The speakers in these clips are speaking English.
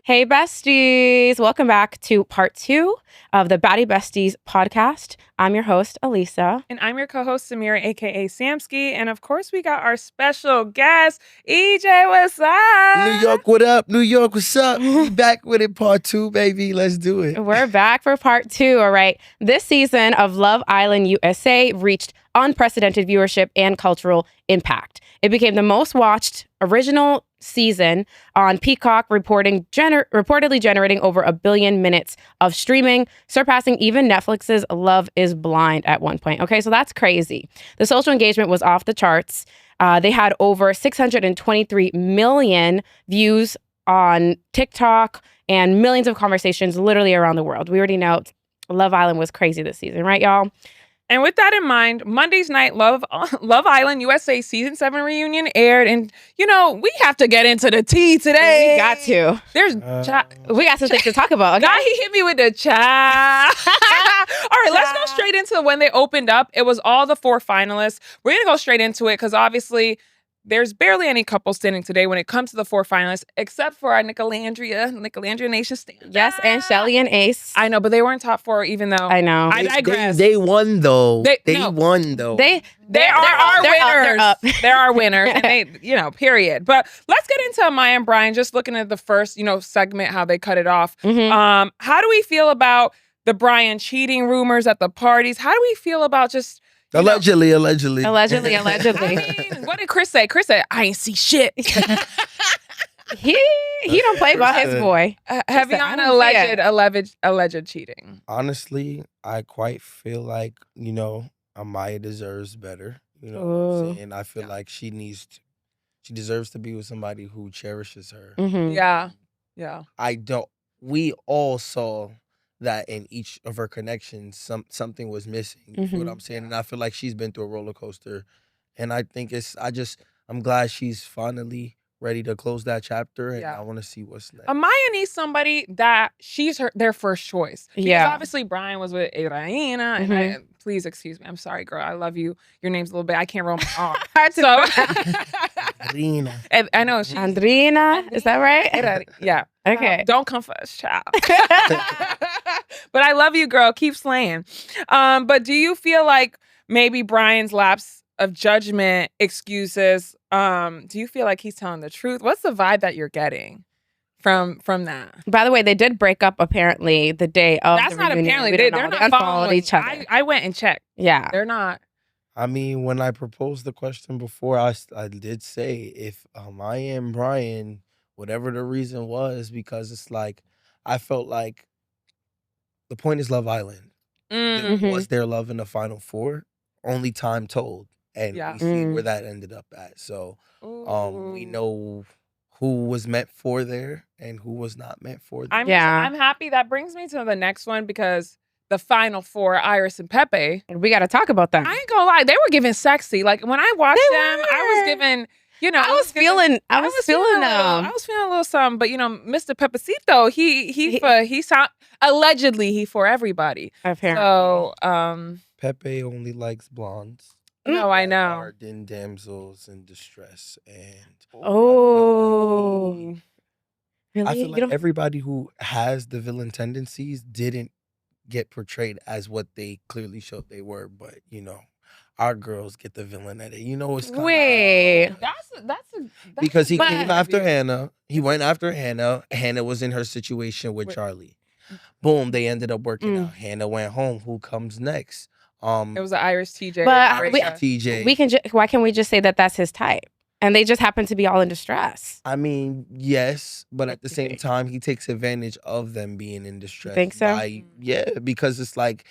Hey, besties. Welcome back to part 2 of the Baddie Besties podcast. I'm your host, Elisa. And I'm your co-host, Samira, a.k.a. Samsky. And of course, we got our special guest, EJ. What's up? New York, what up? New York, what's up? We back with it, part 2, baby. Let's do it. We're back for part 2, all right? This season of Love Island USA reached unprecedented viewership and cultural impact. It became the most watched original season on Peacock, reportedly generating over 1 billion minutes of streaming, surpassing even Netflix's Love is Blind at one point. Okay, so that's crazy. The social engagement was off the charts. They had over 623 million views on TikTok and millions of conversations literally around the world. We already know Love Island was crazy this season, right, y'all? And with that in mind, Monday's night Love Island USA Season 7 reunion aired. And, you know, we have to get into the tea today. We got to. We got some things to talk about. Okay? Guy, he hit me with the cha. All right, let's go straight into when they opened up. It was all the 4 finalists. We're going to go straight into it because obviously there's barely any couples standing today when it comes to the 4 finalists, except for our Alandrea Nation stand. Yes, and Shel and Ace. I know, but they weren't top 4, even though I know. I digress. They won though. They No. won though. There are winners. There are winners, and they, period. But let's get into Amaya and Brian. Just looking at the first, segment, how they cut it off. Mhm. How do we feel about the Brian cheating rumors at the parties? How do we feel about just Allegedly. I mean, what did Chris say? Chris said, "I ain't see shit." He don't play by his boy. Heavy on alleged cheating. Honestly, I quite feel like, Amaya deserves better. You know what I'm saying? I feel like she deserves to be with somebody who cherishes her. Mhm. Yeah. We all saw that in each of her connections, something was missing. You feel what I'm saying? And I feel like she's been through a roller coaster. And I think I'm glad she's finally ready to close that chapter, and I want to see what's next. Amaya needs somebody that she's their first choice. Because obviously Brian was with Raina, and please excuse me. I'm sorry, girl. I love you. Your name's a little bit. I can't roll my R. So Andrina. And I know she's Andrina, is that right? Yeah. Okay. Don't come for us, child. But I love you, girl. Keep slaying. But do you feel like maybe Brian's lapse of judgment excuses? Do you feel like he's telling the truth? What's the vibe that you're getting from that? By the way, they did break up apparently the day of That's the not reunion. apparently. They They're not unfollowed following each other. I went and checked. Yeah. They're not. I mean, when I proposed the question before, I did say if Amaya and Brian, whatever the reason was, because it's like, I felt like the point is Love Island. Was their love in the final 4? Only time told. And we see where that ended up at. So we know who was meant for there and who was not meant for there. I'm happy. That brings me to the next one because the final 4, Iris and Pepe. And we got to talk about them. I ain't gonna lie, they were giving sexy. Like when I watched them, I was giving, I was feeling them. I was feeling a little something, but Mr. Pepecito, he sound allegedly he for everybody. Apparently. So Pepe only likes blondes. No, I know. Hardened damsels in distress. And really? I feel like everybody who has the villain tendencies didn't get portrayed as what they clearly showed they were, but our girls get the villain at it. It's kind Wait. That's because he came after Hannah. He went after Hannah. Hannah was in her situation with Charlie. Boom, they ended up working out. Hannah went home. Who comes next? It was the Iris TJ. But TJ. Why can't we just say that that's his type? And they just happen to be all in distress. I mean, yes, but at the same time, he takes advantage of them being in distress. Think so? Because it's like...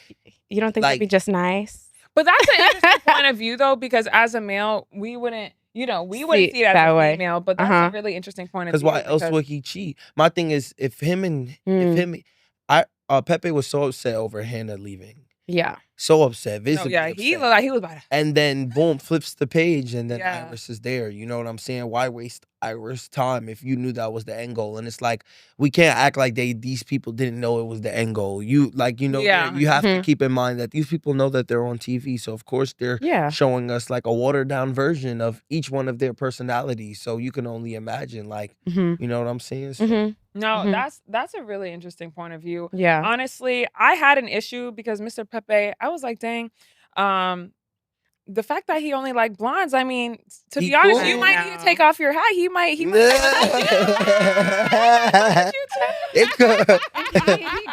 You don't think they'd be just nice? But that's an interesting point of view, though, because as a male, we wouldn't see it as a female, but that's a really interesting point of view. Because why else would he cheat? My thing is, if Pepe was so upset over Hannah leaving. Yeah. so upset, No, visibly yeah, upset. he looked like he was about to. And then boom, flips the page, and then Yeah. Iris is there. You know what I'm saying? Why waste Iris' time if you knew that was the end goal? And it's like we can't act like these people didn't know it was the end goal. You like Yeah. you have to Mhm. keep in mind that these people know that they're on TV, so of course they're Yeah. showing us like a watered down version of each one of their personalities. So you can only imagine, like, Mhm. you know what I'm saying? So, Mhm. No, Mhm. that's a really interesting point of view. Yeah. Honestly, I had an issue because Mr. Pepe, I was like, dang, the fact that he only liked blondes, I mean, to He be honest, cool. you I might need to know. take off your hat. He might What you It could. He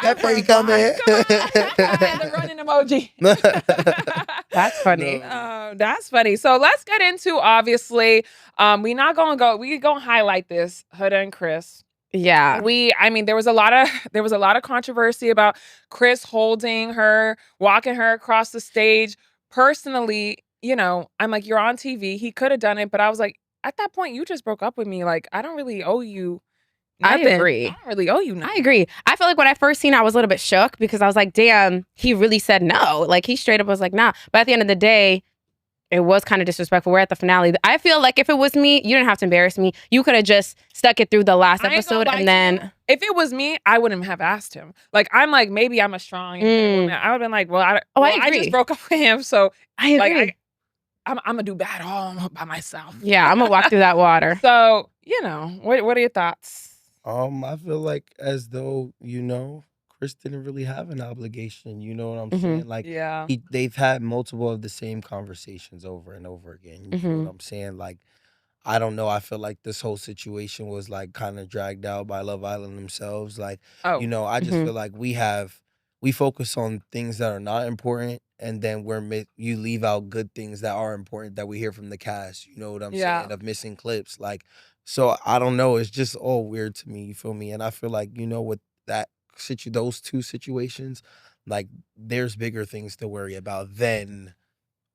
good for Pepe a coming. the running emoji. That's funny. No. That's funny. So let's get into obviously. We gonna highlight this Huda and Chris. Yeah. I mean, there was a lot of controversy about Chris holding her, walking her across the stage. Personally, I'm like, you're on TV. He could have done it, but I was like, at that point, you just broke up with me. Like, I don't really owe you I nothing. agree. I don't really owe you nothing. I agree. I felt like when I first seen it, I was a little bit shook because I was like, damn, he really said no. Like he straight up was like, nah. But at the end of the day, it was kind of disrespectful. We're at the finale. I feel like if it was me, you didn't have to embarrass me. You could have just stuck it through the last I ain't gonna episode lie and to then you. If it was me, I wouldn't have asked him. Like, I'm like, maybe I'm a strong independent woman. I would have been like, well, I agree. just broke up with him, so I agree. like I'm gonna do bad all by myself. Yeah, I'm gonna walk through that water. So, what are your thoughts? I feel like as though, Chris didn't really have an obligation. You know what I'm Mhm. saying? Like Yeah. they've had multiple of the same conversations over and over again. You feel Mhm. what I'm saying? Like, I don't know. I feel like this whole situation was like kind of dragged out by Love Island themselves. Like, Oh, I just Mhm. feel like we focus on things that are not important, and then you leave out good things that are important that we hear from the cast. You know what I'm yeah. saying? Of missing clips, like. So I don't know. It's just all weird to me. You feel me? And I feel like with that those two situations, like there's bigger things to worry about than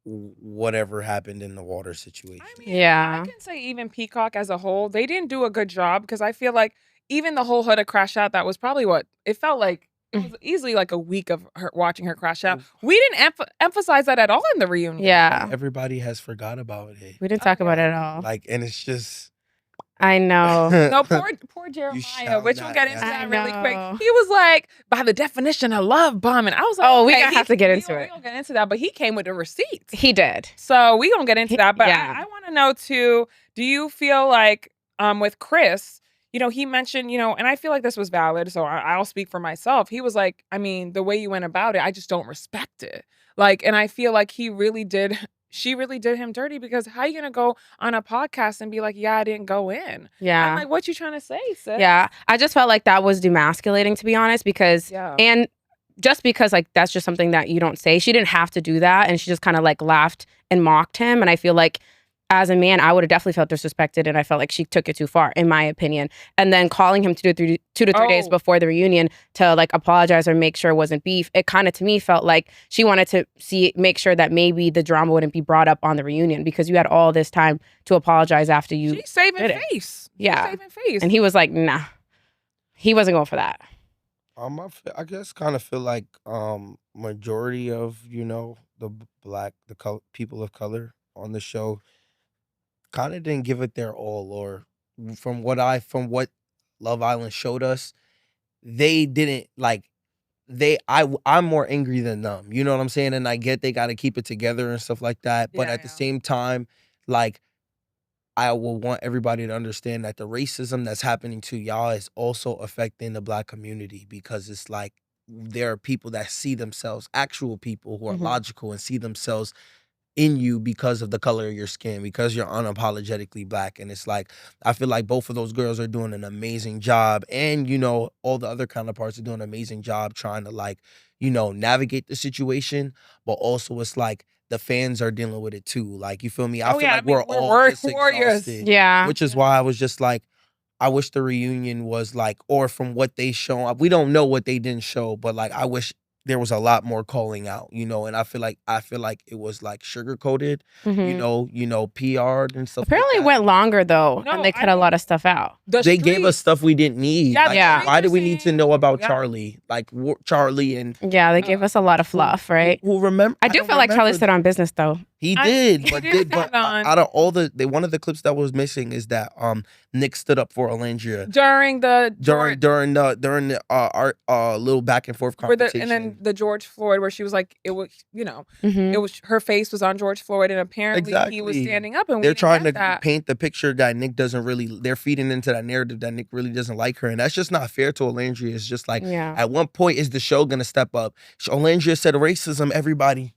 whatever happened in the water situation. I mean, Yeah. I can say even Peacock as a whole, they didn't do a good job because I feel like even the whole Huda crash out, that was probably what it felt like. It was easily like a week of her watching her crash out. We didn't emphasize that at all in the reunion. Yeah. Everybody has forgot about it. We didn't talk about it at all. Like, and it's just. I know. No, poor Jeremiah, shall which we'll not get into I that really quick. know. He was like, by the definition of love bombing. I was like, Oh, we okay, gonna have to get into We it. gonna get into that, but he came with the receipts. He did. So we gonna get into that. But Yeah. I want to know too, do you feel like with Chris, he mentioned, and I feel like this was valid, so I'll speak for myself. He was like, I mean, the way you went about it, I just don't respect it. Like, and I feel like she really did him dirty because how you gonna go on a podcast and be like, yeah, I didn't go in? Yeah. I'm like, what you trying to say, sis? Yeah. I just felt like that was demasculating, to be honest, because Yeah. and just because like that's just something that you don't say. She didn't have to do that, and she just kind of like laughed and mocked him. And I feel like as a man, I would have definitely felt disrespected, and I felt like she took it too far, in my opinion. And then calling him 2 to 3 days Oh. before the reunion to like apologize or make sure it wasn't beef, it kind of to me felt like she wanted to make sure that maybe the drama wouldn't be brought up on the reunion because you had all this time to apologize after you. She's saving did it. face. Yeah. She's saving face. And he was like, nah, he wasn't going for that. I guess kind of feel like majority of the people of color on the show kind of didn't give it their all, or from what Love Island showed us, they didn't like. I'm more angry than them. You know what I'm saying? And I get they got to keep it together and stuff like that, but Yeah, at the yeah. same time, like, I will want everybody to understand that the racism that's happening to y'all is also affecting the Black community, because it's like there are people that see themselves, actual people who are Mhm. logical and see themselves in you because of the color of your skin, because you're unapologetically Black. And it's like, I feel like both of those girls are doing an amazing job. And, all the other counterparts are doing an amazing job trying to like, navigate the situation. But also it's like the fans are dealing with it too. Like, you feel me? I Oh, feel yeah, like I mean, we're we're all just warriors. exhausted. Yeah. Which is why I was just like, I wish the reunion was like, or from what they show, we don't know what they didn't show, but like, I wish there was a lot more calling out, you know, and I feel like it was like sugar coated, Mhm. you know, PR'd and stuff Apparently like it that. went longer though, No, and they I cut a lot mean, of stuff out. the They gave us streets- stuff we didn't need. Yeah, Like, Yeah. why do we need to saying- know about yeah. Charlie? Like Charlie and Yeah, they gave us a lot of fluff, right? who remember? I do don't feel like Charlie remember stood on business though. He I- did, he but did stand on- out of all one of the clips that was missing is that Nick stood up for Alandrea during the during the art little back and forth where competition. and then the George Floyd, where she was like, it was, you know, Mhm. it was her face was on George Floyd, and apparently he was Exactly. standing up, and They're we didn't trying get to that. paint the picture that Nick doesn't really. They're feeding into that narrative that Nick really doesn't like her, and that's just not fair to Alandrea. It's just like, Yeah. at one point, is the show gonna step up? Alandrea said racism. Everybody,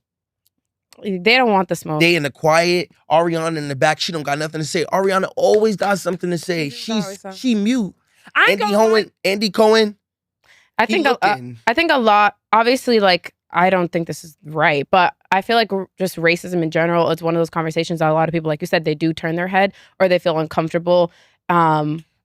They don't want the smoke. they in the quiet. Ariana in the back. She don't got nothing to say. Ariana always got something to say. She's always something. She mute. I ain't gonna lie. Andy Cohen. I he think looking. I think a lot. Obviously, like I don't think this is right, but I feel like just racism in general is one of those conversations that a lot of people, like you said, they do turn their head or they feel uncomfortable.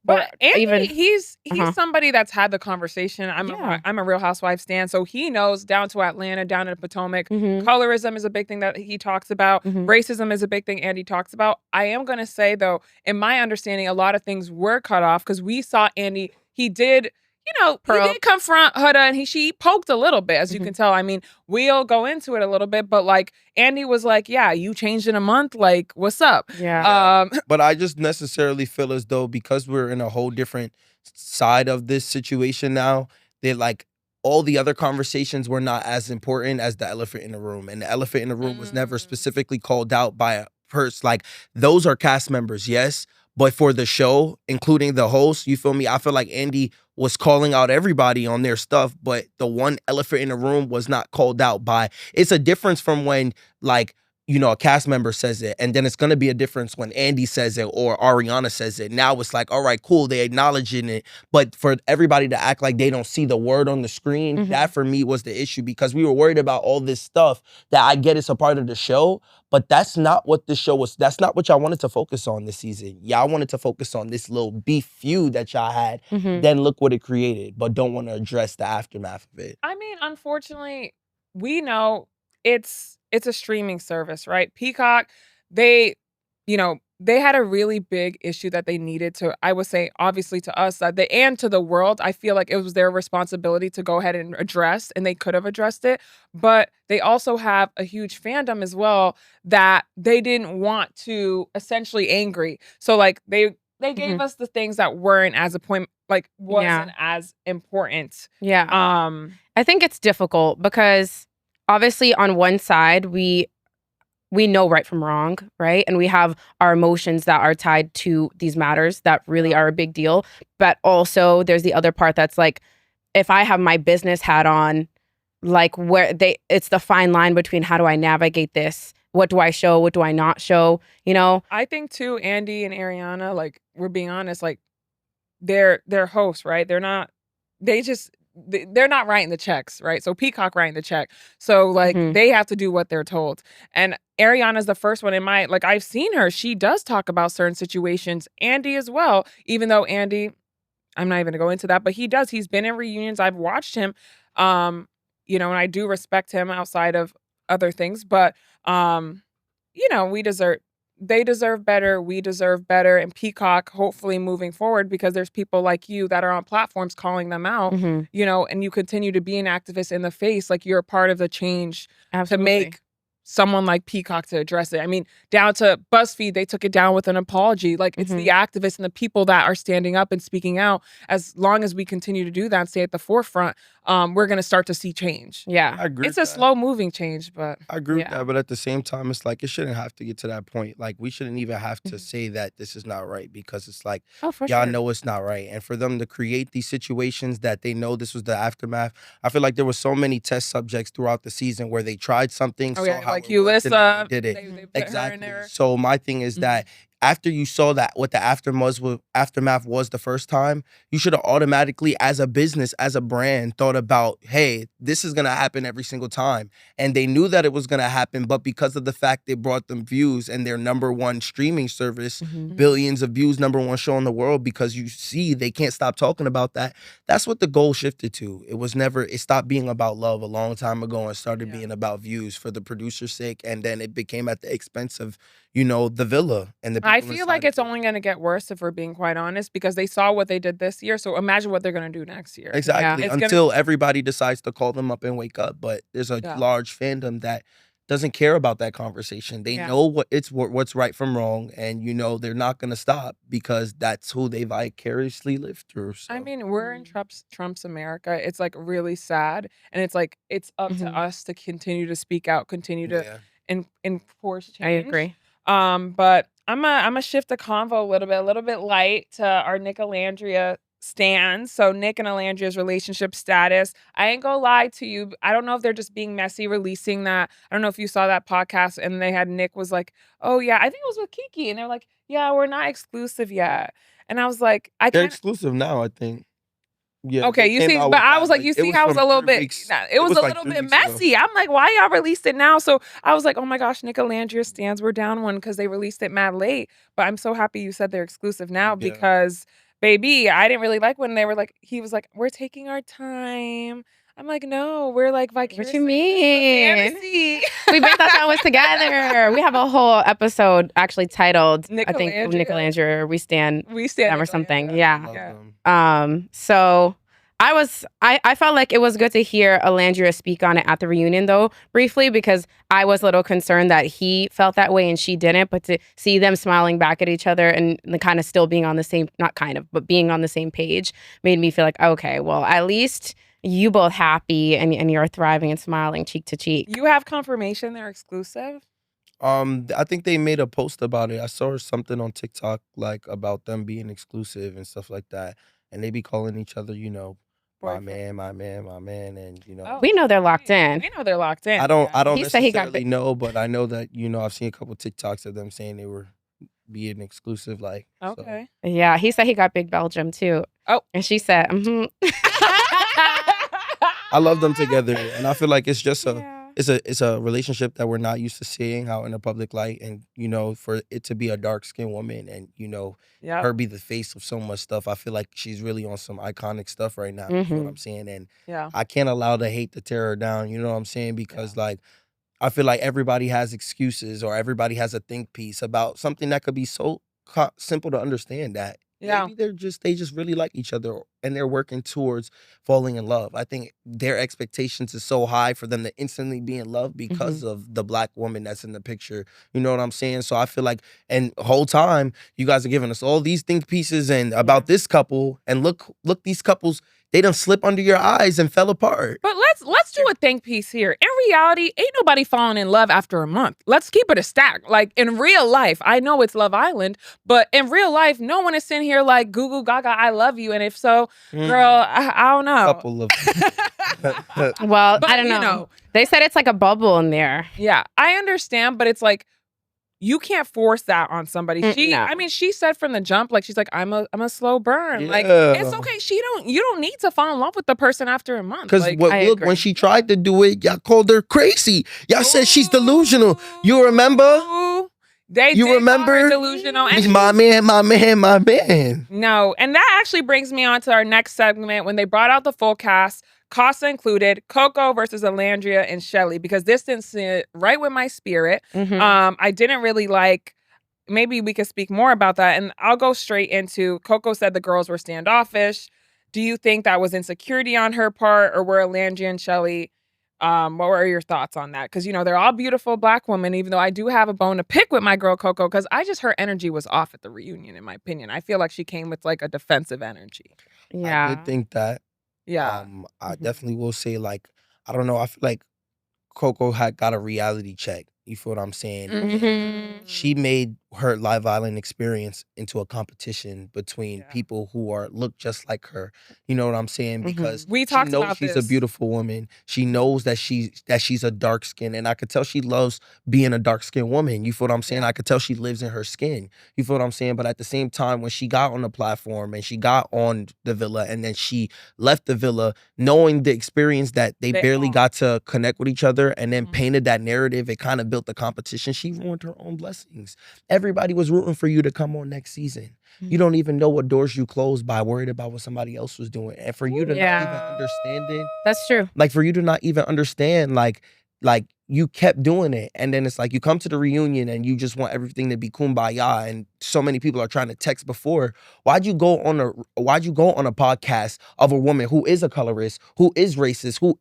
But Or Andy, even he's Uh-huh. somebody that's had the conversation. Yeah. I'm a Real Housewife stan, so he knows down to Atlanta, down to Potomac. Mhm. Colorism is a big thing that he talks about. Mhm. Racism is a big thing Andy talks about. I am gonna say though, in my understanding, a lot of things were cut off because we saw Andy. He did. You know, he did confront Huda, and she poked a little bit, as you Mhm. can tell. I mean, we'll go into it a little bit, but like Andy was like, "Yeah, you changed in a month. Like, what's up?" Yeah. But I just necessarily feel as though because we're in a whole different side of this situation now, that like all the other conversations were not as important as the elephant in the room. And the elephant in the room was never specifically called out by a person. Like, those are cast members, yes. But for the show, including the host, you feel me? I feel like Andy was calling out everybody on their stuff, but the one elephant in the room was not called out by. It's a difference from when, like, you know, a cast member says it, and then it's going to be a difference when Andy says it or Ariana says it. Now it's like, all right, cool, they acknowledging it. But for everybody to act like they don't see the word on the screen, Mhm. that for me was the issue, because we were worried about all this stuff that I get is a part of the show, but that's not what the show was. That's not what y'all wanted to focus on this season. Y'all wanted to focus on this little beef feud that y'all had. Mhm. Then look what it created, but don't want to address the aftermath of it. I mean, unfortunately, we know it's a streaming service, right? Peacock, they, you know, they had a really big issue that they needed to, I would say, obviously to us, that they and to the world, I feel like it was their responsibility to go ahead and address, and they could have addressed it. But they also have a huge fandom as well that they didn't want to essentially angry. So like they gave us the things that weren't as wasn't as important. Yeah. I think it's difficult because obviously on one side we know right from wrong, right? And we have our emotions that are tied to these matters that really are a big deal. But also there's the other part that's like, if I have my business hat on, like it's the fine line between how do I navigate this? What do I show? What do I not show? You know? I think too, Andy and Ariana, like, we're being honest, like they're hosts, right? They're not writing the checks, right? So Peacock writing the check. So like they have to do what they're told. And Ariana's the first one in my, like, I've seen her. She does talk about certain situations. Andy as well, even though Andy, I'm not even gonna go into that, but he does. He's been in reunions. I've watched him. You know, and I do respect him outside of other things, but you know, they deserve better. We deserve better. And Peacock, hopefully moving forward, because there's people like you that are on platforms calling them out, you know, and you continue to be an activist in the face, like you're a part of the change to make someone like Peacock to address it. I mean, down to BuzzFeed, they took it down with an apology. Like, it's the activists and the people that are standing up and speaking out. As long as we continue to do that and stay at the forefront, we're going to start to see change. Yeah. I agree. It's a slow moving change, but I agree with that. But at the same time, it's like, it shouldn't have to get to that point. Like, we shouldn't even have to say that this is not right, because it's like, y'all know it's not right. And for them to create these situations that they know this was the aftermath, I feel like there were so many test subjects throughout the season where they tried something. like Ulissa did it. they put her in Exactly. there. So my thing is that after you saw that what the aftermath was the first time, you should have automatically, as a business, as a brand, thought about, hey, this is gonna happen every single time. And they knew that it was gonna happen, but because of the fact it brought them views and their number one streaming service, billions of views, number one show in the world, because you see they can't stop talking about that. That's what the goal shifted to. It stopped being about love a long time ago and started being about views for the producer's sake. And then it became at the expense of, the villa and the people I feel like it's only going to get worse if we're being quite honest, because they saw what they did this year. So imagine what they're going to do next year. Exactly. Until everybody decides to call them up and wake up. But there's a large fandom that doesn't care about that conversation. They know what's right from wrong, and they're not gonna stop because that's who they vicariously live through. So. I mean, we're in Trump's America. It's like really sad, and it's like it's up to us to continue to speak out, continue to enforce change. I agree. But I'm gonna shift the convo a little bit light to our Nick Alandrea stands. So Nick and Alandrea's relationship status. I ain't gonna lie to you. I don't know if they're just being messy releasing that. I don't know if you saw that podcast and they had Nick was like, oh yeah, I think it was with Kiki. And they're like, yeah, we're not exclusive yet. And I was like, they're exclusive now, I think. Yeah. Okay, you see, but I was like, you see how it was a little bit, it was a little bit messy. I'm like, why y'all released it now? So I was like, oh my gosh, Nick Alandrea stands were down one because they released it mad late. But I'm so happy you said they're exclusive now because, baby, I didn't really like when they were like, he was like, we're taking our time. I'm like, no, we're like vicariously. What you mean? We both thought that was together. We have a whole episode actually titled, I think, Nick Alandrea, We Stand them or something. So I felt like it was good to hear Alandrea speak on it at the reunion, though, briefly, because I was a little concerned that he felt that way and she didn't. But to see them smiling back at each other and the kind of still being on the same, not kind of, but being on the same page made me feel like, okay, well, at least you both happy and you're thriving and smiling cheek to cheek. You have confirmation they're exclusive? I think they made a post about it. I saw something on TikTok like about them being exclusive and stuff like that. And they be calling each other, my man, and we know they're locked in. We know they're locked in. I don't necessarily know, but I know that I've seen a couple TikToks of them saying they were being exclusive. Like, okay, so. Yeah, he said he got Big Belgium too. Oh, and she said, I love them together, and I feel like it's just it's a relationship that we're not used to seeing out in the public light, and for it to be a dark skinned woman and her be the face of so much stuff. I feel like she's really on some iconic stuff right now. You know what I'm saying? And I can't allow the hate to tear her down. You know what I'm saying? Because like I feel like everybody has excuses or everybody has a think piece about something that could be so simple to understand that. Maybe they just really like each other and they're working towards falling in love. I think their expectations is so high for them to instantly be in love because of the black woman that's in the picture. You know what I'm saying? So I feel like, and the whole time you guys are giving us all these think pieces and about this couple, and look these couples, they done slip under your eyes and fell apart. But let's do a think piece here. In reality, ain't nobody falling in love after a month. Let's keep it a stack. Like in real life, I know it's Love Island, but in real life, no one is sitting here like goo goo gaga, I love you. And if so, girl, I don't know. Couple of well, but, I don't know. They said it's like a bubble in there. Yeah, I understand, but it's like you can't force that on somebody. I mean, she said from the jump, like she's like, I'm a slow burn. Yeah. Like it's okay. You don't need to fall in love with the person after a month. Because look, when she tried to do it, y'all called her crazy. Y'all said she's delusional. You remember? You remember? Delusional. And my man. No, and that actually brings me on to our next segment when they brought out the full cast. Casa included, Coco versus Alandrea and Shelly, because this didn't sit right with my spirit. I didn't really like, maybe we could speak more about that. And I'll go straight into, Coco said the girls were standoffish. Do you think that was insecurity on her part, or were Alandrea and Shelly, what were your thoughts on that? Because, they're all beautiful black women, even though I do have a bone to pick with my girl Coco, because her energy was off at the reunion, in my opinion. I feel like she came with like a defensive energy. Yeah. I did think that. Yeah. I definitely will say, like, I don't know, I feel like Coco had got a reality check. You feel what I'm saying? Mhm. She made her Live Island experience into a competition between people who look just like her. You know what I'm saying? Because We she talked knows about she's a this. beautiful woman. She knows that she's a dark skin, and I could tell she loves being a dark skinned woman. You feel what I'm saying? I could tell she lives in her skin. You feel what I'm saying? But at the same time, when she got on the platform and she got on the villa, and then she left the villa, knowing the experience that they barely got to connect with each other, and then painted that narrative, it kind of built the competition. She ruined her own blessings. Everybody was rooting for you to come on next season. You don't even know what doors you closed by worried about what somebody else was doing. And for you to not even understand it. That's true. Like, for you to not even understand, like you kept doing it. And then it's like you come to the reunion and you just want everything to be kumbaya. And so many people are trying to text before. Why'd you go on a podcast of a woman who is a colorist, who is racist, who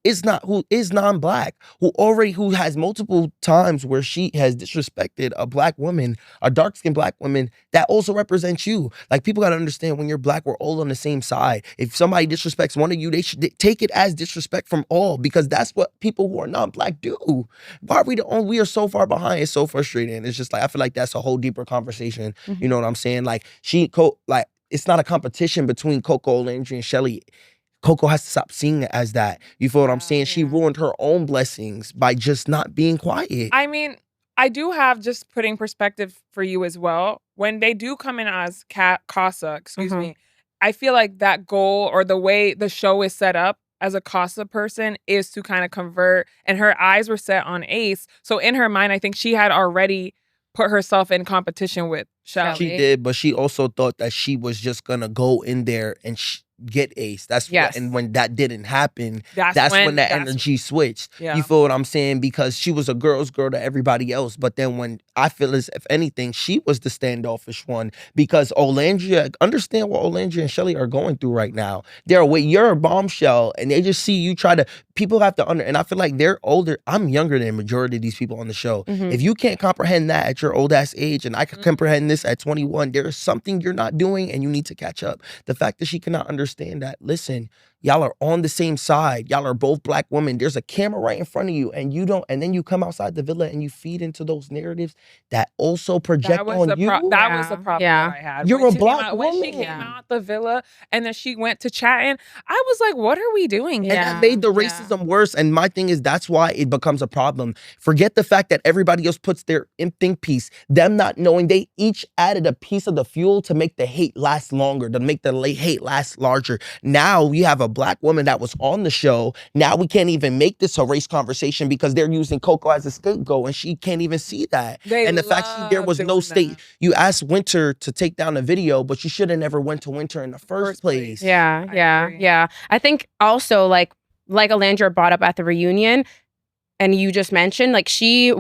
is non-black, who has multiple times where she has disrespected a black woman, a dark-skinned black woman that also represents you? Like, people gotta understand, when you're black, we're all on the same side. If somebody disrespects one of you, they should take it as disrespect from all, because that's what people who are non-black do. Why are we are so far behind? It's so frustrating. It's just like, I feel like that's a whole deeper conversation. You know what I'm saying? Like, it's not a competition between Coco, Alandrea, and Shelly. Coco has to stop seeing it as that. You feel what I'm saying? She ruined her own blessings by just not being quiet. I mean, I do have, just putting perspective for you as well. When they do come in as Casa, excuse me, I feel like that goal, or the way the show is set up as a Casa person, is to kind of convert, and her eyes were set on Ace. So in her mind, I think she had already put herself in competition with Shel. She did, but she also thought that she was just gonna go in there and get Ace. And when that didn't happen, that's when the energy switched. You feel what I'm saying? Because she was a girl's girl to everybody else. But then, when I feel as if anything, she was the standoffish one, because Alandrea, understand what Alandrea and Shelly are going through right now. You're a bombshell, and they just see you try to. People have to and I feel like they're older. I'm younger than the majority of these people on the show. If you can't comprehend that at your old ass age, and I can comprehend this at 21, there is something you're not doing, and you need to catch up. The fact that she cannot understand that, listen, y'all are on the same side. Y'all are both black women. There's a camera right in front of you, and you don't. And then you come outside the villa and you feed into those narratives that also project on you. That was the problem that I had. You're a black woman. When she came out the villa and then she went to chatting, I was like, what are we doing here? And that made the racism worse. And my thing is, that's why it becomes a problem. Forget the fact that everybody else puts their think piece. Them not knowing, they each added a piece of the fuel to make the hate last longer, to make the hate last larger. Now we have a black woman that was on the show. Now we can't even make this a race conversation because they're using Coco as a scapegoat, and she can't even see that. And the fact there was no state. You asked Winter to take down the video, but you should have never went to Winter in the first place. Yeah. I think also, like Alandrea brought up at the reunion, and you just mentioned, like, she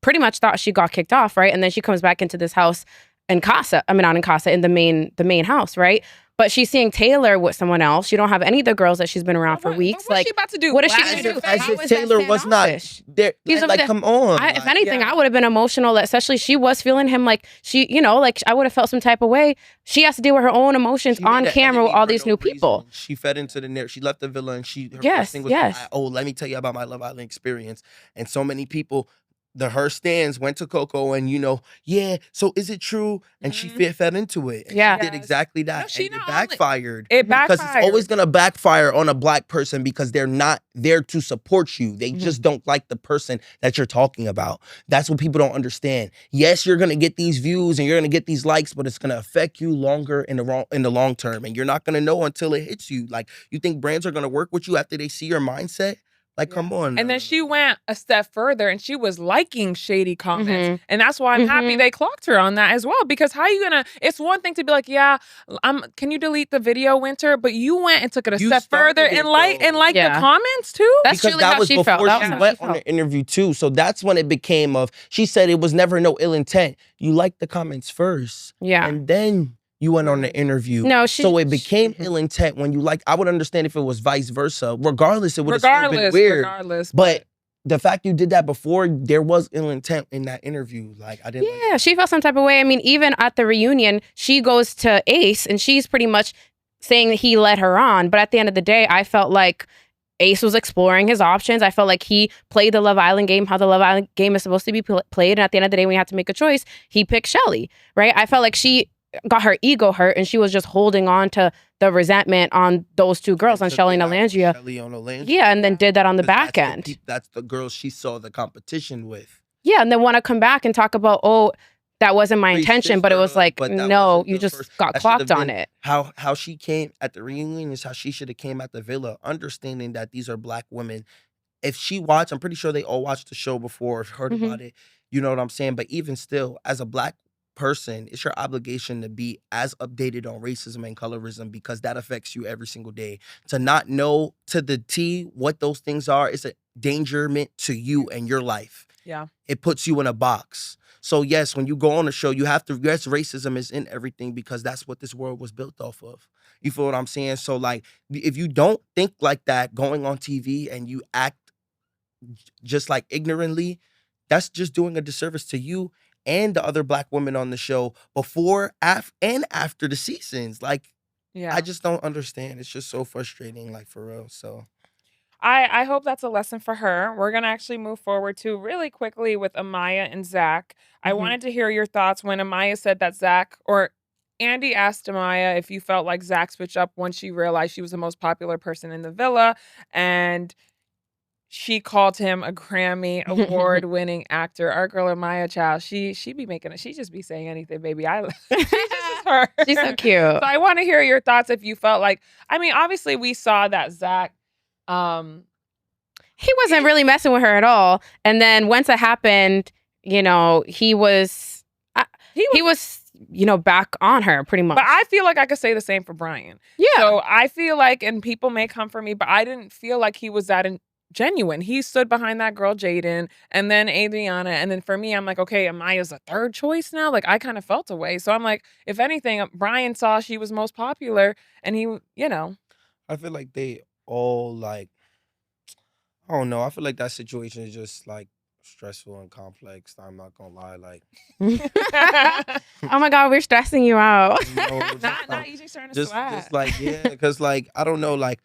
pretty much thought she got kicked off, right? And then she comes back into this house in Casa. I mean, not in Casa, in the main house, right? But she's seeing Taylor with someone else. You don't have any of the girls that she's been around for weeks. What's she about to do? What is she going to do? As if Taylor was not there. Like, come on. If anything, I would have been emotional. Especially, she was feeling him. Like, I would have felt some type of way. She has to deal with her own emotions on camera with all these new people. She fed into the narrative. She left the villa, and her first thing was, let me tell you about my Love Island experience. And so many people, her stands went to Coco, and so is it true? And she fed into it. And she did exactly that. And it backfired. Because it's always gonna backfire on a black person, because they're not there to support you. They just don't like the person that you're talking about. That's what people don't understand. Yes, you're gonna get these views and you're gonna get these likes, but it's gonna affect you longer in the long term. And you're not gonna know until it hits you. Like, you think brands are gonna work with you after they see your mindset? Like, come on. And then she went a step further, and she was liking shady comments. And that's why I'm happy they clocked her on that as well. Because how you gonna, it's one thing to be like, can you delete the video, Winter? But you went and took it a step further and like the comments too? That's because truly how she felt. Before she went on the interview too. So that's when it became she said it was never no ill intent. You liked the comments first. Yeah. And then you went on the interview. So it became ill intent when you I would understand if it was vice versa. Regardless, it would have still been weird. But the fact you did that before, there was ill intent in that interview. Like, I didn't. Yeah, she felt some type of way. I mean, even at the reunion, she goes to Ace, and she's pretty much saying that he led her on. But at the end of the day, I felt like Ace was exploring his options. I felt like he played the Love Island game, how the Love Island game is supposed to be played. And at the end of the day, when we had to make a choice, he picked Shelly, right? I felt like she got her ego hurt and she was just holding on to the resentment on those two girls, on Shelly and Alandrea. Yeah, and then did that on the back end. That's the girl she saw the competition with. Yeah, and then want to come back and talk about, oh, that wasn't my intention, but it was like, no, you just got clocked on it. How she came at the reunion is how she should have came at the villa, understanding that these are Black women. If she watched, I'm pretty sure they all watched the show before, heard about it. You know what I'm saying? But even still, as a Black person, it's your obligation to be as updated on racism and colorism, because that affects you every single day. To not know to the T what those things are is a endangerment to you and your life. Yeah. It puts you in a box. So yes, when you go on a show, you have to, yes, racism is in everything because that's what this world was built off of. You feel what I'm saying? So like, if you don't think like that going on TV and you act just like ignorantly, that's just doing a disservice to you and the other Black women on the show before, and after the seasons. Like, Yeah. I just don't understand. It's just so frustrating, like, for real. So I hope that's a lesson for her. We're going to actually move forward to really quickly with Amaya and Zach. I wanted to hear your thoughts when Amaya said that Zach, or Andy asked Amaya if you felt like Zach switched up once she realized she was the most popular person in the villa, and she called him a Grammy award-winning actor. Our girl Amaya, child, she be making it. She just be saying anything, baby. She just is her. She's so cute. So I want to hear your thoughts if you felt like, I mean, obviously we saw that Zach, he wasn't really messing with her at all. And then once it happened, you know, he was, you know, back on her pretty much. But I feel like I could say the same for Brian. Yeah. So I feel like, and people may come for me, but I didn't feel like he was that genuine. He stood behind that girl, Jaden, and then Adriana. And then for me, I'm like, okay, Amaya's a third choice now. Like, I kind of felt away. So I'm like, if anything, Brian saw she was most popular and he, you know. I feel like they all, like, I don't know. I feel like that situation is just like stressful and complex. I'm not gonna lie. Like, oh my God, we're stressing you out. Not easy starting to sweat. Just like, yeah, because like, I don't know, like,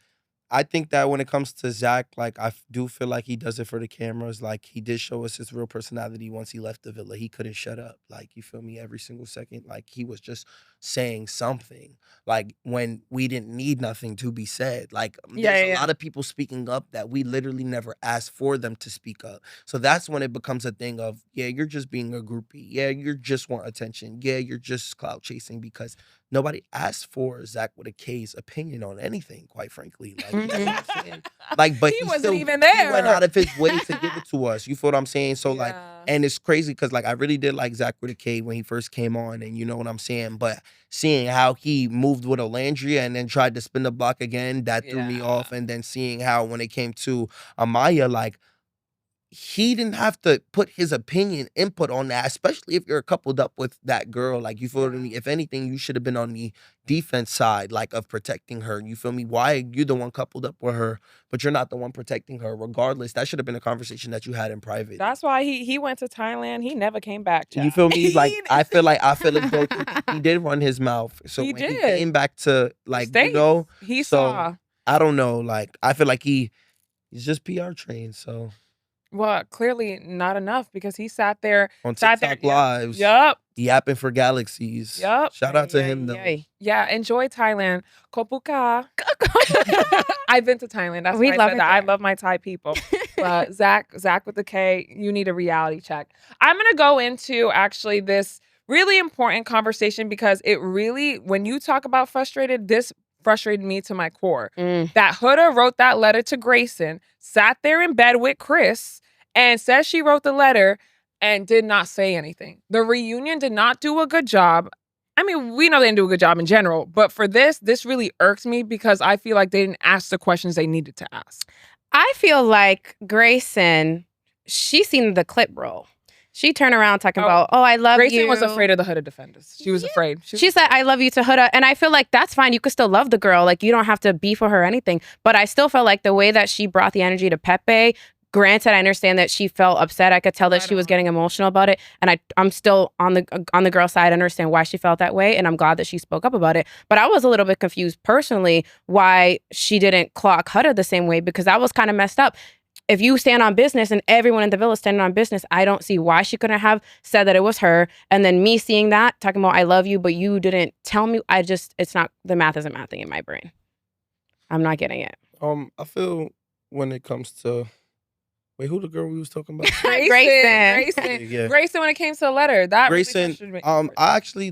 I think that when it comes to Zach, like, I do feel like he does it for the cameras. Like, he did show us his real personality once he left the villa. He couldn't shut up. Like, you feel me? Every single second. Like, he was just saying something. Like, when we didn't need nothing to be said. Like, there's a lot of people speaking up that we literally never asked for them to speak up. So that's when it becomes a thing of, yeah, you're just being a groupie. Yeah, you just want attention. Yeah, you're just clout chasing, because nobody asked for Zach with a K's opinion on anything, quite frankly. Like, you know what I'm saying? Like, but he wasn't even there. He went out of his way to give it to us. You feel what I'm saying? So like, and it's crazy because like, I really did like Zach with a K when he first came on, and you know what I'm saying? But seeing how he moved with Alandrea and then tried to spin the block again, that threw me off. And then seeing how when it came to Amaya, like, he didn't have to put his input on that, especially if you're coupled up with that girl. Like, you feel what I mean? If anything, you should have been on the defense side, like, of protecting her. You feel me? Why are you the one coupled up with her, but you're not the one protecting her? Regardless, that should have been a conversation that you had in private. That's why he went to Thailand. He never came back, child. You feel me? Like, I feel as though he did run his mouth. So he came back to, like, States, you know, he saw. I don't know. Like, I feel like he's just PR trained. So. Well, clearly not enough, because he sat there on TikTok Lives. Yup. Yapping for galaxies. Yup. Shout out to him, though. Yeah, enjoy Thailand. Kopuka. I've been to Thailand. That's why I said that. I love my Thai people. But Zach with the K, you need a reality check. I'm going to go into actually this really important conversation, because it really, when you talk about frustrated, this frustrated me to my core. That Huda wrote that letter to Grayson, sat there in bed with Chris, and says she wrote the letter and did not say anything. The reunion did not do a good job. I mean, we know they didn't do a good job in general, but for this really irks me, because I feel like they didn't ask the questions they needed to ask. I feel like Grayson, she seen the clip roll. She turned around talking about, I love Grayson you. was afraid of the Huda defenders. She was afraid. She said, I love you to Huda. And I feel like that's fine. You could still love the girl. Like, you don't have to beef with her or anything. But I still felt like the way that she brought the energy to Pepe Granted, I understand that she felt upset. I could tell that she was getting emotional about it, and I'm still on the girl side. I understand why she felt that way, and I'm glad that she spoke up about it. But I was a little bit confused personally why she didn't clock Huda the same way, because that was kind of messed up. If you stand on business and everyone in the villa is standing on business, I don't see why she couldn't have said that it was her. And then me seeing that, talking about I love you, but you didn't tell me. It's not, the math isn't mathing in my brain. I'm not getting it. I feel when it comes to wait, who the girl we was talking about? Grayson. Yeah. Grayson, when it came to the letter, that Grayson. really frustrated me. I actually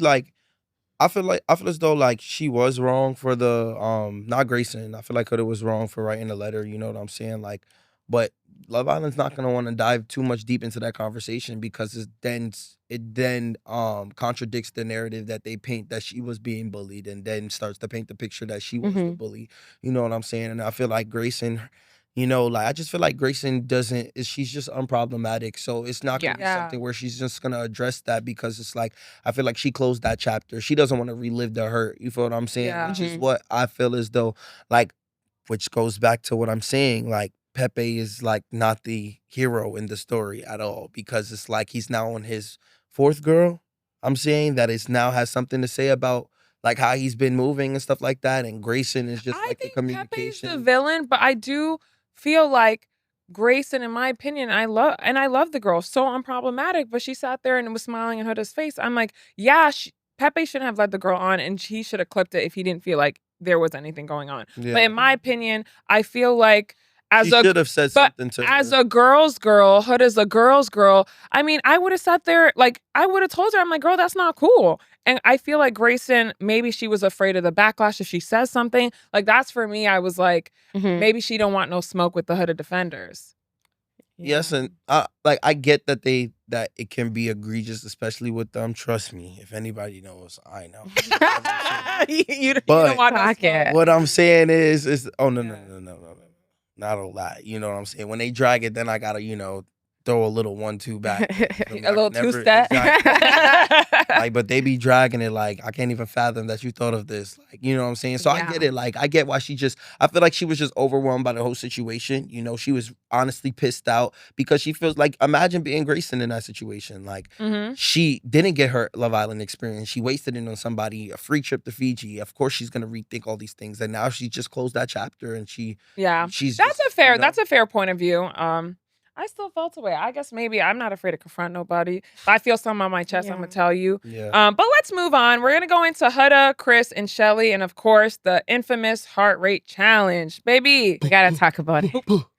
I feel as though like she was wrong for the not Grayson. I feel like Huda was wrong for writing the letter. You know what I'm saying? Like, but Love Island's not gonna want to dive too much deep into that conversation because it then contradicts the narrative that they paint that she was being bullied, and then starts to paint the picture that she was the bully. You know what I'm saying? And I feel like Grayson, you know, like I just feel like Grayson she's just unproblematic. So it's not gonna be something where she's just gonna address that, because it's like I feel like she closed that chapter. She doesn't want to relive the hurt. You feel what I'm saying? Yeah. Which is what I feel as though, like, which goes back to what I'm saying, like Pepe is like not the hero in the story at all, because it's like he's now on his fourth girl. I'm saying that it's now has something to say about like how he's been moving and stuff like that. And Grayson is just like the communication. Pepe's the villain, but I do feel like Grayson, in my opinion, I love the girl, so unproblematic, but she sat there and was smiling in Huda's face. I'm like, yeah, Pepe shouldn't have led the girl on, and he should have clipped it if he didn't feel like there was anything going on. Yeah. But in my opinion, I feel like She should have said something to as her. a girl's girl, Huda's a girl's girl. I mean, I would have sat there, like, I would have told her, I'm like, girl, that's not cool. And I feel like Grayson, maybe she was afraid of the backlash if she says something. Like, that's for me, I was like, maybe she don't want no smoke with the Huda defenders. Yes, and I get that that it can be egregious, especially with them. Trust me, if anybody knows, I know. you don't want no smoke. What I'm saying is no, not all that. You know what I'm saying? When they drag it, then I gotta throw a little 1-2 back, a little two-step. Exactly. Like, but they be dragging it like I can't even fathom that you thought of this. Like, you know what I'm saying? So I get it. Like, I get why I feel like she was just overwhelmed by the whole situation. You know, she was honestly pissed out because she feels like, imagine being Grayson in that situation. Like, she didn't get her Love Island experience. She wasted it on somebody, a free trip to Fiji. Of course, she's gonna rethink all these things, and now she just closed that chapter, and she's that's a fair point of view. I still felt away. I guess maybe I'm not afraid to confront nobody. If I feel something on my chest, I'm gonna tell you. Yeah. But let's move on. We're gonna go into Huda, Chris, and Shelly, and of course the infamous heart rate challenge. Baby, we gotta talk about it.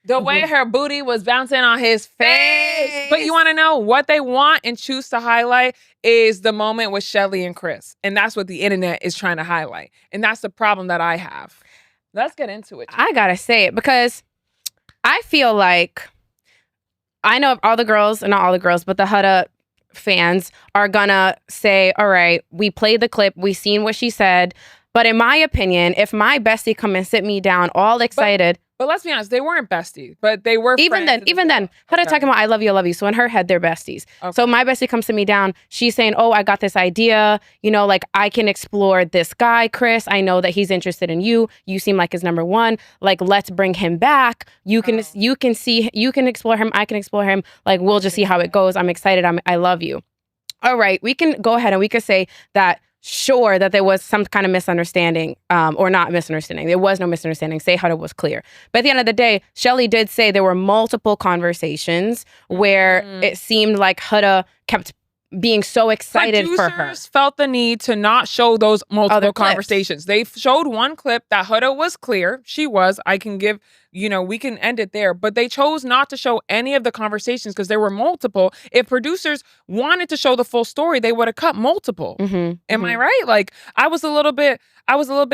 The way her booty was bouncing on his face. But you want to know what they want and choose to highlight is the moment with Shelly and Chris, and that's what the internet is trying to highlight, and that's the problem that I have. Let's get into it. I gotta say it because I feel like. I know all the girls, not all the girls, but the Huda fans are gonna say, all right, we played the clip, we seen what she said. But in my opinion, if my bestie come and sit me down all excited. But let's be honest, they weren't besties, but they were even friends. then, Huda talking about I love you. So in her head, they're besties. Okay. So my bestie comes to me down. She's saying, oh, I got this idea. You know, like I can explore this guy, Chris. I know that he's interested in you. You seem like his number one. Like, let's bring him back. You can explore him. I can explore him. Like, we'll just see how it goes. I'm excited. I love you. All right, we can go ahead and we could say that. Sure that there was some kind of misunderstanding or not misunderstanding. There was no misunderstanding. Say Huda was clear. But at the end of the day, Shelly did say there were multiple conversations where it seemed like Huda kept being so excited for her. Producers felt the need to not show those multiple conversations. They showed one clip that Huda was clear. She was. I can give, we can end it there. But they chose not to show any of the conversations because there were multiple. If producers wanted to show the full story, they would have cut multiple. Am I right? Like, I was a little bit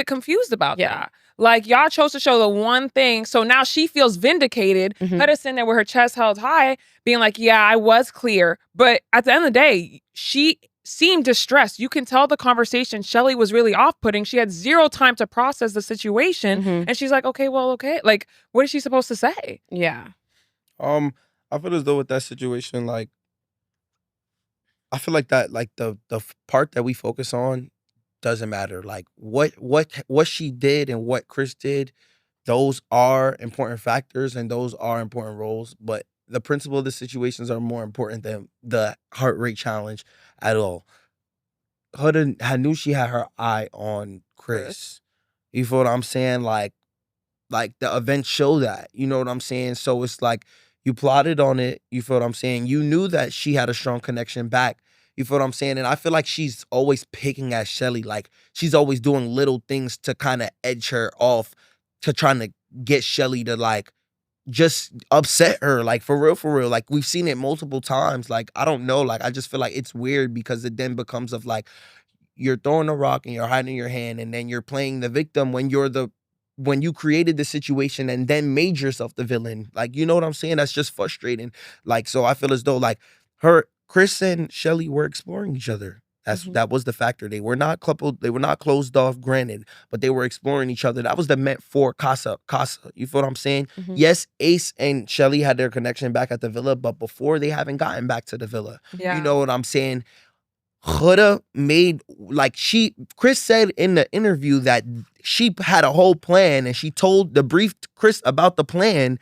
confused about that. Like, y'all chose to show the one thing. So now she feels vindicated. Huda sitting there with her chest held high, being like, yeah, I was clear. But at the end of the day, she seemed distressed. You can tell the conversation, Shelly was really off-putting. She had zero time to process the situation. And she's like, okay. Like, what is she supposed to say? Yeah. I feel as though with that situation, like, I feel like that, like the part that we focus on doesn't matter. Like what she did and what Chris did those are important factors and those are important roles, but the principle of the situations are more important than the heart rate challenge at all. Huda I knew she had her eye on Chris. You feel what I'm saying? Like the events show that. You know what I'm saying? So it's like you plotted on it. You feel what I'm saying? You knew that she had a strong connection back. You feel what I'm saying? And I feel like she's always picking at Shelly. Like she's always doing little things to kind of edge her off, to trying to get Shelly to like just upset her. Like for real, for real. Like we've seen it multiple times. Like I don't know. Like I just feel like it's weird because it then becomes of like you're throwing a rock and you're hiding your hand, and then you're playing the victim when you created the situation and then made yourself the villain. Like, you know what I'm saying? That's just frustrating. Like, so I feel as though like Chris and Shelly were exploring each other. That was the factor. They were not coupled, they were not closed off, granted, but they were exploring each other. That was the meant for Casa. You feel what I'm saying? Yes, Ace and Shelly had their connection back at the villa, but before they haven't gotten back to the villa. Yeah. You know what I'm saying? Huda made Chris said in the interview that she had a whole plan and she briefed Chris about the plan.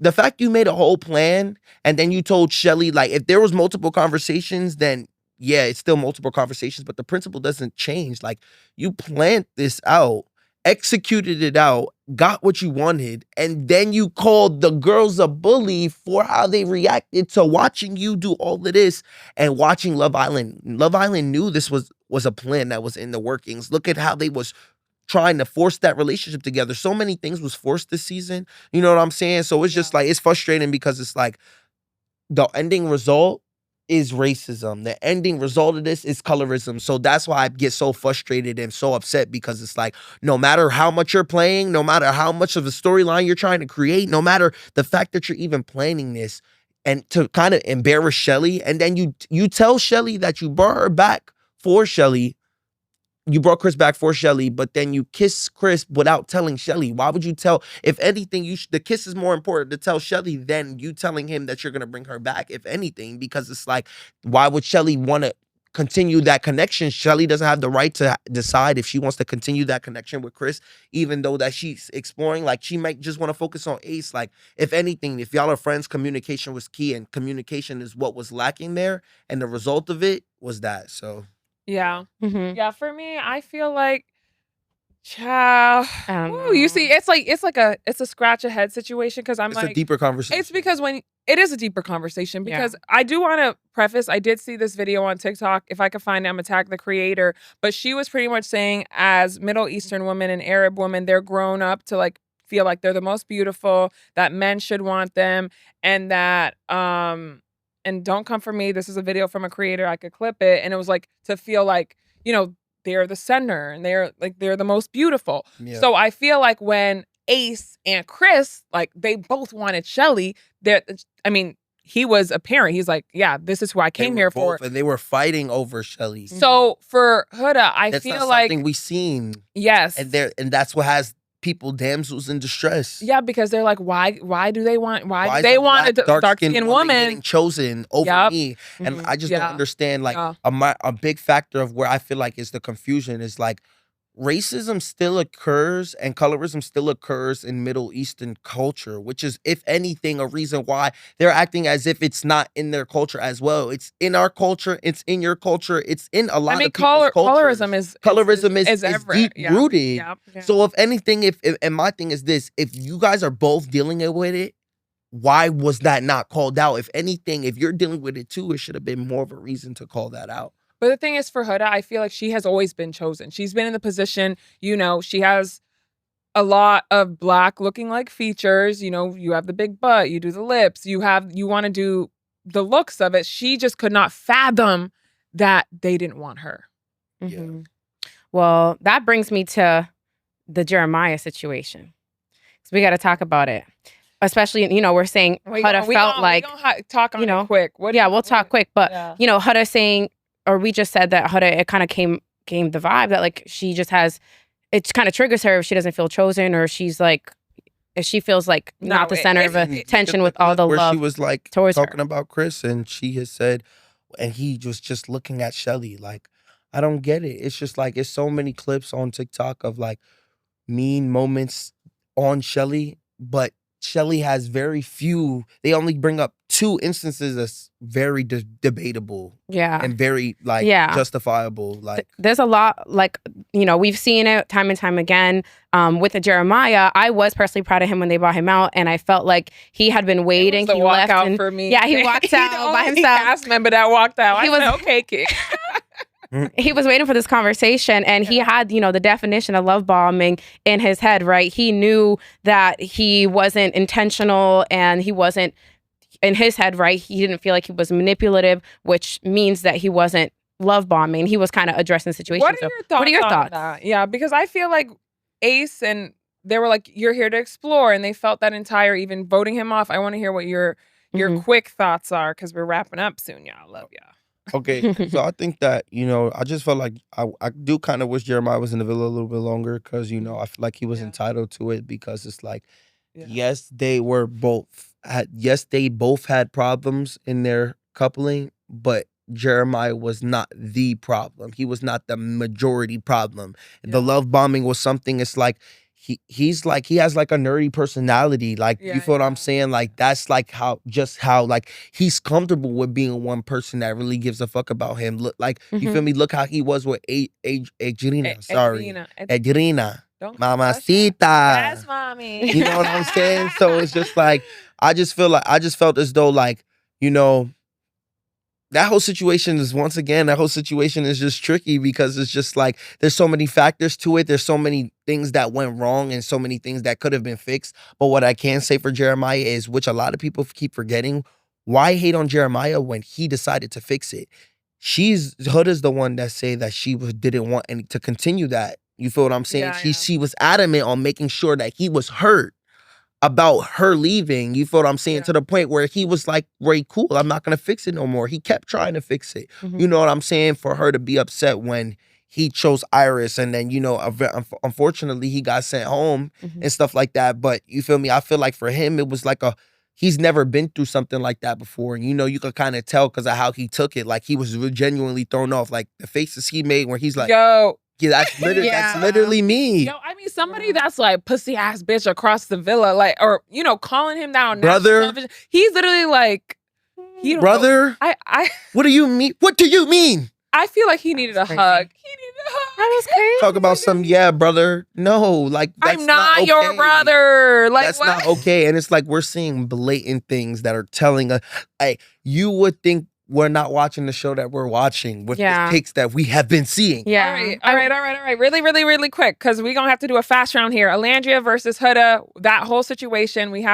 The fact you made a whole plan and then you told Shelly, like, if there was multiple conversations, then yeah, it's still multiple conversations, but the principle doesn't change. Like, you planned this out, executed it out, got what you wanted, and then you called the girls a bully for how they reacted to watching you do all of this and watching Love Island. Love Island knew this was a plan that was in the workings. Look at how they was trying to force that relationship together. So many things was forced this season. You know what I'm saying? So it's just like, it's frustrating because it's like the ending result is racism. The ending result of this is colorism. So that's why I get so frustrated and so upset, because it's like, no matter how much you're playing, no matter how much of a storyline you're trying to create, no matter the fact that you're even planning this and to kind of embarrass Shelly, and then you tell Shelly that you brought her back for Shelly, you brought Chris back for Shelly, but then you kiss Chris without telling Shelly. Why would you tell? If anything, the kiss is more important to tell Shelly than you telling him that you're gonna bring her back. If anything, because it's like, why would Shelly want to continue that connection? Shelly doesn't have the right to decide if she wants to continue that connection with Chris, even though that she's exploring. Like, she might just want to focus on Ace. Like, if anything, if y'all are friends, communication was key, and communication is what was lacking there, and the result of it was that. So. Yeah. Mm-hmm. Yeah, for me, I feel like, child. I don't Ooh, know. you see, it's a scratch ahead situation, because I'm It's like, a deeper conversation. it's because it is a deeper conversation, because I do want to preface, I did see this video on TikTok. If I could find it, I'm gonna tag the creator, but she was pretty much saying, as Middle Eastern women and Arab women, they're grown up to like feel like they're the most beautiful, that men should want them, and that and don't come for me, this is a video from a creator, I could clip it, and it was like to feel like, they're the center and they're the most beautiful. Yeah. So I feel like when Ace and Chris, like, they both wanted Shelly, he was a parent. He's like, yeah, this is who I came here for. And they were fighting over Shelly. So for Huda, That's feel not like something we've seen. Yes. And that's what has people damsels in distress. Yeah, because they're like, why do they want a dark-skinned woman getting chosen over me? And I just don't understand, like, a big factor of where I feel like is the confusion is like, racism still occurs and colorism still occurs in Middle Eastern culture, which is, if anything, a reason why they're acting as if it's not in their culture as well. It's in our culture, it's in your culture, it's in a lot of people's cultures. Colorism is deep rooted. Yeah. So if anything, and my thing is this, if you guys are both dealing with it, why was that not called out? If anything, if you're dealing with it too, it should have been more of a reason to call that out. But the thing is, for Huda, I feel like she has always been chosen. She's been in the position, she has a lot of black looking like features. You have the big butt, you do the lips, you want to do the looks of it. She just could not fathom that they didn't want her. Mm-hmm. Well, that brings me to the Jeremiah situation. So we got to talk about it. Especially, we're saying Huda felt like, talk on it quick. We'll talk quick. But, Huda saying, or we just said that Huda, it kind of came the vibe that, like, she just has, it kind of triggers her if she doesn't feel chosen, or she's like, if she feels like not the center of attention with all the where love. She was like talking about Chris, and she has said, and he was just looking at Shelly like, I don't get it. It's just like, it's so many clips on TikTok of like mean moments on Shelly, but Shelly has very few. They only bring up 2 instances that's very debatable Yeah. and very like justifiable. Like there's a lot, like, we've seen it time and time again. With the Jeremiah, I was personally proud of him when they bought him out, and I felt like he had been waiting. He left out for me. Yeah, he walked out by himself. Cast member that walked out. He was okay, kid. He was waiting for this conversation, and he had, the definition of love bombing in his head, right? He knew that he wasn't intentional, and he wasn't, in his head, right? He didn't feel like he was manipulative, which means that he wasn't love bombing. He was kind of addressing the situation. What are your thoughts? That? Yeah, because I feel like Ace and they were like, you're here to explore, and they felt that entire, even voting him off. I want to hear what your quick thoughts are, because we're wrapping up soon, y'all. Love y'all. Okay, so I think that, I just felt like I do kind of wish Jeremiah was in the villa a little bit longer, because, I feel like he was entitled to it, because it's like, yes, they both had problems in their coupling, but Jeremiah was not the problem. He was not the majority problem. Yeah. The love bombing was something, it's like, he has like a nerdy personality. Like, you feel what I'm saying? Like, that's like how like he's comfortable with being one person that really gives a fuck about him. Look, like, you feel me? Look how he was with Adriana. Adriana. Mamacita. Yes, mommy. You know what I'm saying? So it's just like, I just felt as though, like, that whole situation is just tricky, because it's just like, there's so many factors to it. There's so many things that went wrong and so many things that could have been fixed. But what I can say for Jeremiah is, which a lot of people keep forgetting, why hate on Jeremiah when he decided to fix it? Huda's the one that say that she didn't want to continue that. You feel what I'm saying? She was adamant on making sure that he was hurt about her leaving. You feel what I'm saying? To the point where he was like, "Very cool, I'm not gonna fix it no more." He kept trying to fix it. You know what I'm saying? For her to be upset when he chose Iris, and then, unfortunately he got sent home and stuff like that. But you feel me? I feel like for him, it was like he's never been through something like that before. And, you could kind of tell because of how he took it. Like, he was genuinely thrown off. Like, the faces he made where he's like, yo. Yeah, that's literally me. Yo, I mean, somebody that's like pussy ass bitch across the villa, like, or calling him down. Brother, he's literally like, brother. I. What do you mean? What do you mean? I feel like he needed a hug. That was crazy. Talk about some, brother. No, like, that's I'm not okay. Your brother. Like, that's what? not okay. And it's like, we're seeing blatant things that are telling us. You would think we're not watching the show that we're watching with the pics that we have been seeing. Yeah. All right. Really, really, really quick, because we're going to have to do a fast round here. Alandrea versus Huda, that whole situation, this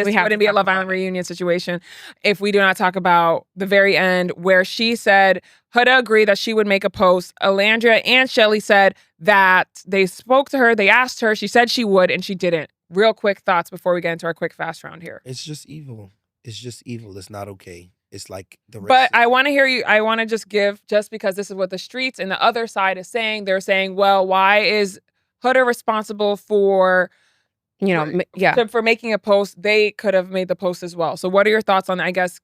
wouldn't be a Love Island reunion situation if we do not talk about the very end, where she said Huda agreed that she would make a post. Alandrea and Shelly said that they spoke to her, they asked her, she said she would, and she didn't. Real quick thoughts before we get into our quick fast round here. It's just evil. It's not okay. It's like the rest. But I want to hear you. I want to just because this is what the streets and the other side is saying. They're saying, well, why is Huda responsible for, for making a post? They could have made the post as well. So what are your thoughts on, I guess,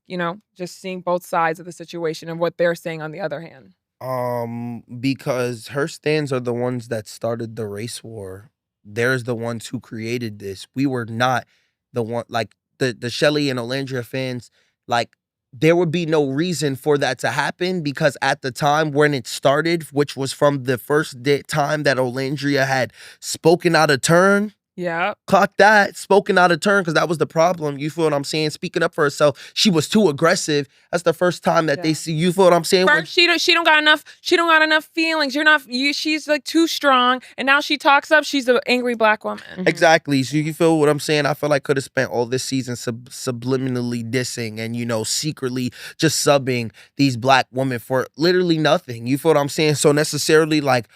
just seeing both sides of the situation and what they're saying on the other hand? Because her stands are the ones that started the race war. There's the ones who created this. We were not the one, like the Shelly and Alandrea fans, like, there would be no reason for that to happen, because at the time when it started, which was from the first time that Alandrea had spoken out of turn, clock that, spoken out of turn, because that was the problem. You feel what I'm saying? Speaking up for herself, she was too aggressive. That's the first time that they see. You feel what I'm saying? First, she don't got enough feelings. She's like too strong, and now she talks up. She's an angry black woman. Exactly. So you feel what I'm saying? I feel like could have spent all this season subliminally dissing and secretly just subbing these black women for literally nothing. You feel what I'm saying? So necessarily, like,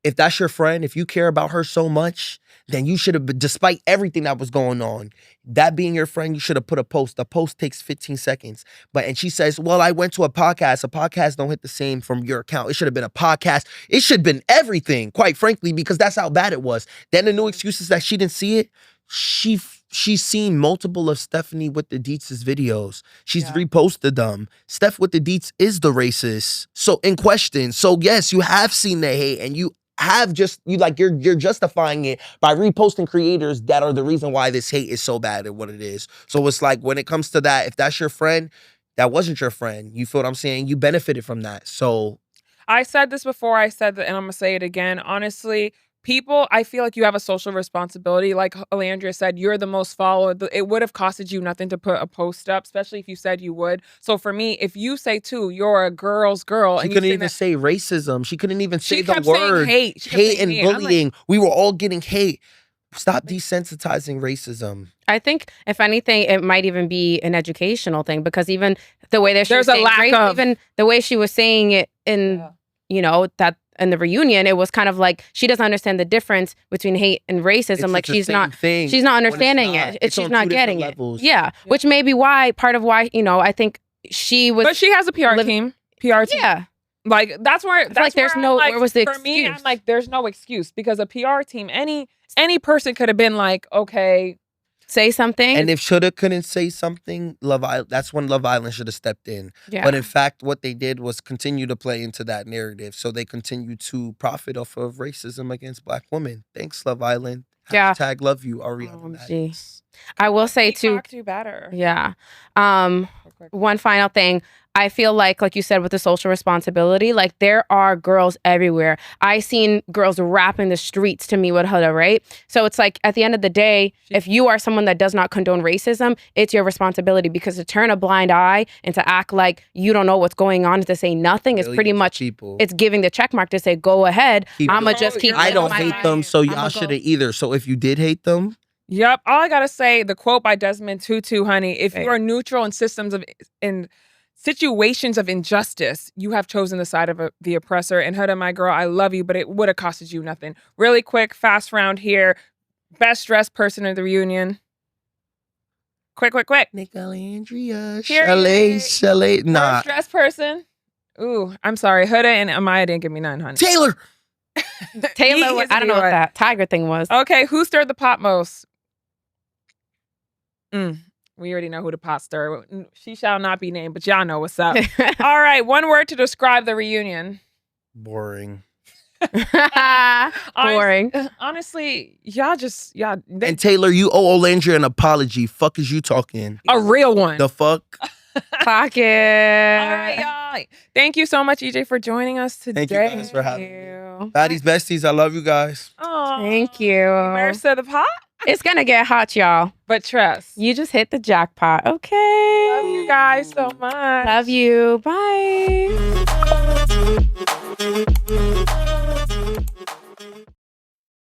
if that's your friend, if you care about her so much, then you should have, despite everything that was going on, that being your friend, you should have put a post. A post takes 15 seconds. And she says, well, I went to a podcast. A podcast don't hit the same from your account. It should have been a podcast. It should have been everything, quite frankly, because that's how bad it was. Then the new excuse is that she didn't see it. She's seen multiple of Stephanie with the Deets' videos. She's reposted them. Steph with the Deets is the racist. So in question. So yes, you have seen the hate, and you have just you're justifying it by reposting creators that are the reason why this hate is so bad and what it is. So it's like when it comes to that, if that's your friend, that wasn't your friend. You feel what I'm saying? You benefited from that. So I said this before, I said that, and I'm gonna say it again. Honestly, people, I feel like you have a social responsibility. Like Alandrea said, you're the most followed. It would have costed you nothing to put a post up, especially if you said you would. So for me, if you say too, you're a girl's girl, she and couldn't you even say racism. She couldn't even say she the kept saying word hate. She kept saying and hate. I'm like, bullying. We were all getting hate. Stop desensitizing racism. I think, if anything, it might even be an educational thing, because even the way that she There's was a saying lack race, of- even the way she was saying it in, you know, that in the reunion, it was kind of like she doesn't understand the difference between hate and racism. It's like the she's same not thing she's not when it's understanding not. it. It's She's on not two getting different it. levels. Yeah, which may be why, part of why, you know, I think she was. But she has a PR team. PR team. Yeah. Like that's where that's like there's where no I'm like, where was the for excuse? me, I'm like, there's no excuse, because a PR team, any person could have been like, okay, say something. And if Shoulda couldn't say something, that's when Love Island should have stepped in. Yeah. But in fact, what they did was continue to play into that narrative. So they continue to profit off of racism against Black women. Thanks, Love Island. Yeah. Hashtag love you, Ariana. Gee. I will say too. do better. Yeah. One final thing. I feel like you said, with the social responsibility, like there are girls everywhere. I seen girls rap in the streets to me with Huda, right? So it's like, at the end of the day, if you are someone that does not condone racism, it's your responsibility, because to turn a blind eye and to act like you don't know what's going on, to say nothing is pretty much, it's giving the check mark to say, go ahead. I'ma just keep. I don't hate them, so y'all shouldn't either. So if you did hate them. Yep. All I gotta say, the quote by Desmond Tutu, honey, if you are neutral in situations of injustice, you have chosen the side of the oppressor. And Huda, my girl, I love you, but it would have costed you nothing. Really quick, fast round here. Best dressed person in the reunion. Quick. Nick, Alandrea, Period. Shelley. Nah. Best dressed person. Ooh, I'm sorry. Huda and Amaya didn't give me none, honey. Taylor. Taylor, I don't know what that tiger thing was. Okay, who stirred the pot most? We already know who the pot stirred. She shall not be named, but y'all know what's up. All right, one word to describe the reunion. Boring. Boring. Honestly, y'all. And Taylor, you owe Alandrea an apology. Fuck is you talking? A real one. The fuck? Pocket. All right, y'all. Thank you so much, EJ, for joining us today. Thank you guys for having me. Baddie Besties, I love you guys. Oh, thank you. Where's the pot? It's gonna get hot, y'all. But trust. You just hit the jackpot. Okay. Love you guys so much. Love you. Bye.